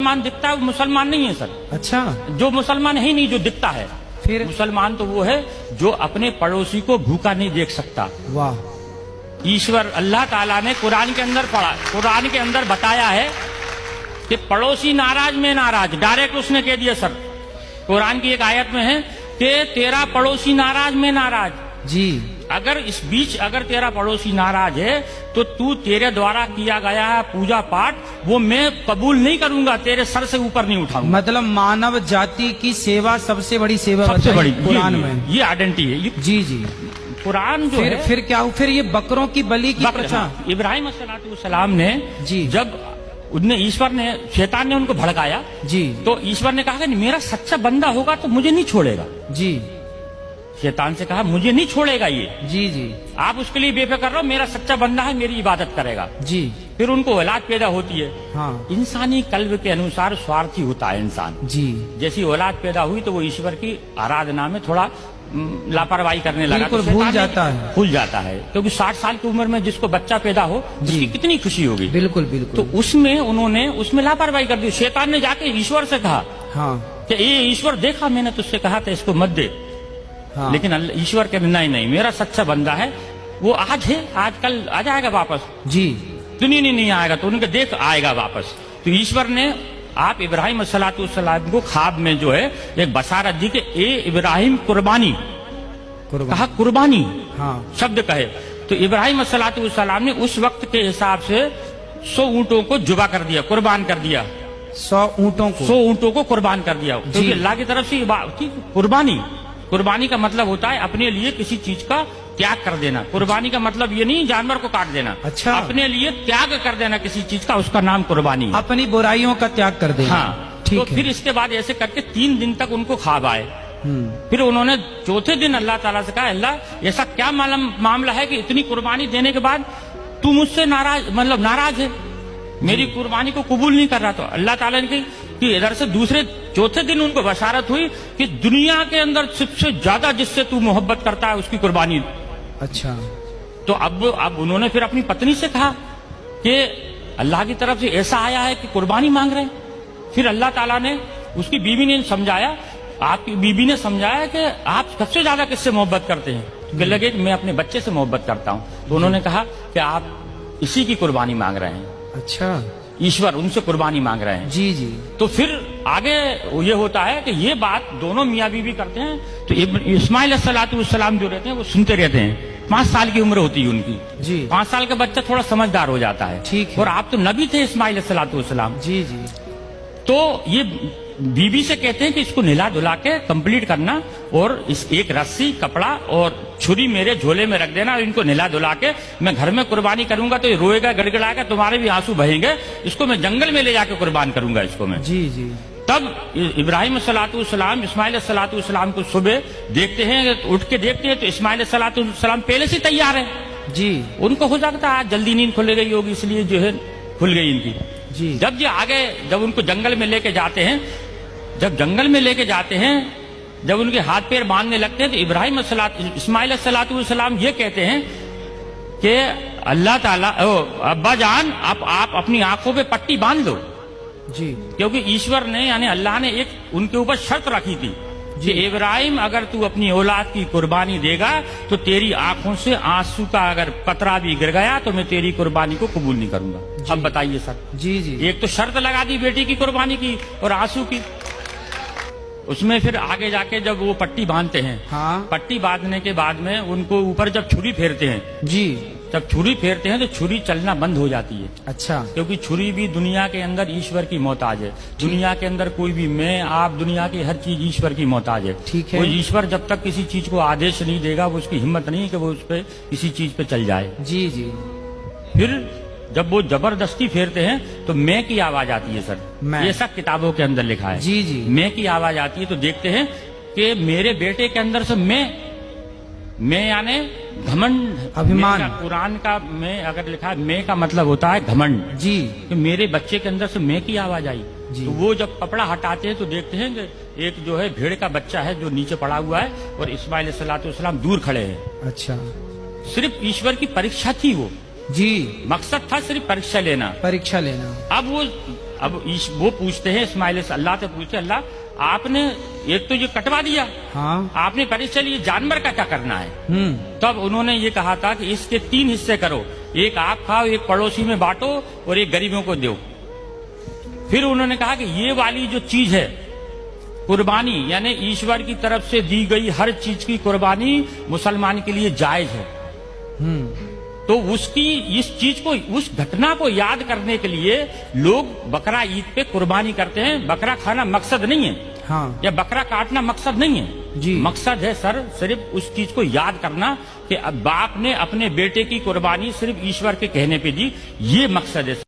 मुसलमान दिखता है वो मुसलमान नहीं है सर। अच्छा, जो मुसलमान है ही नहीं जो दिखता है। फिर मुसलमान तो वो है जो अपने पड़ोसी को भूखा नहीं देख सकता। वाह, ईश्वर अल्लाह ताला ने कुरान के अंदर पढ़ा, कुरान के अंदर बताया है कि पड़ोसी नाराज में नाराज, डायरेक्ट उसने कह दिया सर। कुरान की एक आयत में है कि तेरा पड़ोसी नाराज में नाराज जी। अगर इस बीच अगर तेरा पड़ोसी नाराज है तो तू तेरे द्वारा किया गया पूजा पाठ वो मैं कबूल नहीं करूंगा, तेरे सर से ऊपर नहीं उठाऊंगा। मतलब मानव जाति की सेवा सबसे बड़ी सेवा सबसे बताई बड़ी कुरान में। ये आइडेंटिटी है। जी जी। कुरान जो है फिर क्या, फिर ये बकरों की बलि की प्रथा। हाँ, इब्राहिम अलैहिस्सलाम ने जी जब उनने ईश्वर ने शैतान ने उनको भड़काया जी, तो ईश्वर ने कहा कि मेरा सच्चा बंदा होगा तो मुझे नहीं छोड़ेगा। जी शैतान से कहा मुझे नहीं छोड़ेगा ये, जी जी आप उसके लिए बेफिक्र रहो, मेरा सच्चा बंदा है, मेरी इबादत करेगा। जी। फिर उनको औलाद पैदा होती है। हाँ इंसानी कल्ब के अनुसार स्वार्थी होता है इंसान। जी, जैसी औलाद पैदा हुई तो वो ईश्वर की आराधना में थोड़ा लापरवाही करने लगा, बिल्कुल तो भूल जाता है। भूल जाता है, क्योंकि 60 साल की उम्र में जिसको बच्चा पैदा हो उसकी कितनी खुशी होगी। बिल्कुल बिल्कुल। तो उसमें उन्होंने उसमें लापरवाही कर दी। शैतान ने जाके ईश्वर से कहा हाँ कि ये ईश्वर देखा मैंने तुझसे कहा था इसको मत दे। हाँ, लेकिन ईश्वर के नहीं, मेरा सच्चा बंदा है, वो आज है, आज कल आ जाएगा वापस, जी दुनिया नहीं आएगा तो उनके देख आएगा वापस। तो ईश्वर ने आप इब्राहिम अलैहिस्सलाम को ख्वाब में जो है एक बशारत दी कि ए इब्राहिम कुर्बानी, कहा कुर्बानी हाँ शब्द कहे। तो इब्राहिम अलैहिस्सलाम ने उस वक्त के हिसाब से 100 ऊंटों को जुबा कर दिया, कुर्बान कर दिया। 100 ऊंटों को 100 ऊंटों को कुर्बान कर दिया, क्योंकि अल्लाह की तरफ से कुर्बानी, कुर्बानी का मतलब होता है अपने लिए किसी चीज का त्याग कर देना। कुर्बानी का मतलब ये नहीं जानवर को काट देना। अच्छा, अपने लिए त्याग कर देना किसी चीज का, उसका नाम कुर्बानी है। अपनी बुराइयों का त्याग कर देना। हाँ, ठीक तो है। फिर इसके बाद ऐसे करके 3 दिन तक उनको ख्वाब आए। फिर उन्होंने चौथे दिन अल्लाह ताला से कहा अल्लाह ऐसा क्या मामला है कि इतनी कुर्बानी देने के बाद तू मुझसे नाराज है, मेरी कुर्बानी को कबूल नहीं कर रहा। तो अल्लाह ताला ने कही कि इधर से दूसरे चौथे दिन उनको बशारत हुई कि दुनिया के अंदर सबसे ज्यादा जिससे तू मोहब्बत करता है उसकी कुर्बानी। अच्छा, तो अब उन्होंने फिर अपनी पत्नी से कहा कि अल्लाह की तरफ से ऐसा आया है कि कुर्बानी मांग रहे हैं। फिर अल्लाह ताला ने उसकी बीवी ने समझाया, आपकी बीवी ने समझाया कि आप सबसे ज्यादा किससे मोहब्बत करते हैं। तो कहने लगे कि मैं अपने बच्चे से मोहब्बत करता हूँ। तो उन्होंने कहा कि आप इसी की कुर्बानी मांग रहे हैं। अच्छा, ईश्वर उनसे कुर्बानी मांग रहे हैं। जी जी। तो फिर आगे ये होता है कि ये बात दोनों मियाँ बीवी करते हैं। तो इस्माइल अलैहिस्सलाम जो रहते हैं वो सुनते रहते हैं। 5 साल की उम्र होती है उनकी जी। 5 साल का बच्चा थोड़ा समझदार हो जाता है। ठीक है। और आप तो नबी थे इस्माइल अलैहिस्सलाम। जी जी। तो ये बीबी से कहते हैं कि इसको नहला धुला के कंप्लीट करना और इस एक रस्सी कपड़ा और छुरी मेरे झोले में रख देना और इनको नहला धुला के मैं घर में कुर्बानी करूंगा तो ये रोएगा गड़गड़ाएगा, तुम्हारे भी आंसू बहेंगे, इसको मैं जंगल में ले जाके कुर्बान करूंगा इसको मैं। जी जी। तब इब्राहिम अलैहिस्सलाम इस्माइल अलैहिस्सलाम को सुबह देखते हैं, उठ के देखते हैं तो इस्माइल अलैहिस्सलाम पहले से तैयार है जी। उनको हो सकता है आज जल्दी नींद खुल गई होगी इसलिए जो है खुल गई इनकी जी। जब ये आगे जब उनको जंगल में लेके जाते हैं, जब जंगल में लेके जाते हैं, जब उनके हाथ पैर बांधने लगते हैं तो इब्राहिम इस्माइल अलैहिस्सलाम ये कहते हैं कि अल्लाह ताला अब्बा जान आप अपनी आंखों पे पट्टी बांध लो जी। क्योंकि ईश्वर ने यानी अल्लाह ने एक उनके ऊपर शर्त रखी थी कि इब्राहिम अगर तू अपनी औलाद की कुर्बानी देगा तो तेरी आंखों से आंसू का अगर कतरा भी गिर गया तो मैं तेरी कुर्बानी को कबूल नहीं करूंगा। अब बताइए सर। जी जी। एक तो शर्त लगा दी बेटी की कुर्बानी की और आंसू की। उसमें फिर आगे जाके जब वो पट्टी बांधते हैं, हाँ। पट्टी बांधने के बाद में उनको ऊपर जब छुरी फेरते हैं जी, जब छुरी फेरते हैं तो छुरी चलना बंद हो जाती है। अच्छा। क्योंकि छुरी भी दुनिया के अंदर ईश्वर की मोहताज है। दुनिया के अंदर कोई भी मैं आप दुनिया की हर चीज ईश्वर की मोहताज है। ठीक है। वो ईश्वर जब तक किसी चीज को आदेश नहीं देगा वो उसकी हिम्मत नहीं कि वो उस पर किसी चीज पे चल जाए। जी जी। फिर जब वो जबरदस्ती फेरते हैं तो मैं की आवाज आती है सर। मैं। ये सब किताबों के अंदर लिखा है। जी जी। मैं की आवाज आती है तो देखते हैं कि मेरे बेटे के अंदर से मैं यानी घमंड, अभिमान। कुरान का मैं अगर लिखा है मैं का मतलब होता है घमंड जी। कि मेरे बच्चे के अंदर से मैं की आवाज आई। जी। तो वो जब कपड़ा हटाते हैं तो देखते हैं कि एक जो है भेड़ का बच्चा है जो नीचे पड़ा हुआ है और इस्माइल अलैहिस्सलाम दूर खड़े हैं। अच्छा। सिर्फ ईश्वर की परीक्षा थी वो। जी। मकसद था सिर्फ परीक्षा लेना। परीक्षा लेना। अब वो अब वो पूछते हैं इस्माइल से, अल्लाह से पूछते, अल्लाह आपने एक तो ये कटवा दिया, हाँ। आपने कहा चलिए जानवर का क्या करना है। तब उन्होंने ये कहा था कि इसके 3 हिस्से करो, एक आप खाओ, एक पड़ोसी में बांटो और एक गरीबों को दो। फिर उन्होंने कहा कि ये वाली जो चीज है कुर्बानी, यानी ईश्वर की तरफ से दी गई हर चीज की कुर्बानी मुसलमान के लिए जायज है। तो उसकी इस चीज को, उस घटना को याद करने के लिए लोग बकरा ईद पे कुर्बानी करते हैं। बकरा खाना मकसद नहीं है, हाँ। या बकरा काटना मकसद नहीं है जी। मकसद है सर सिर्फ उस चीज को याद करना कि अब बाप ने अपने बेटे की कुर्बानी सिर्फ ईश्वर के कहने पे दी, ये मकसद है सर।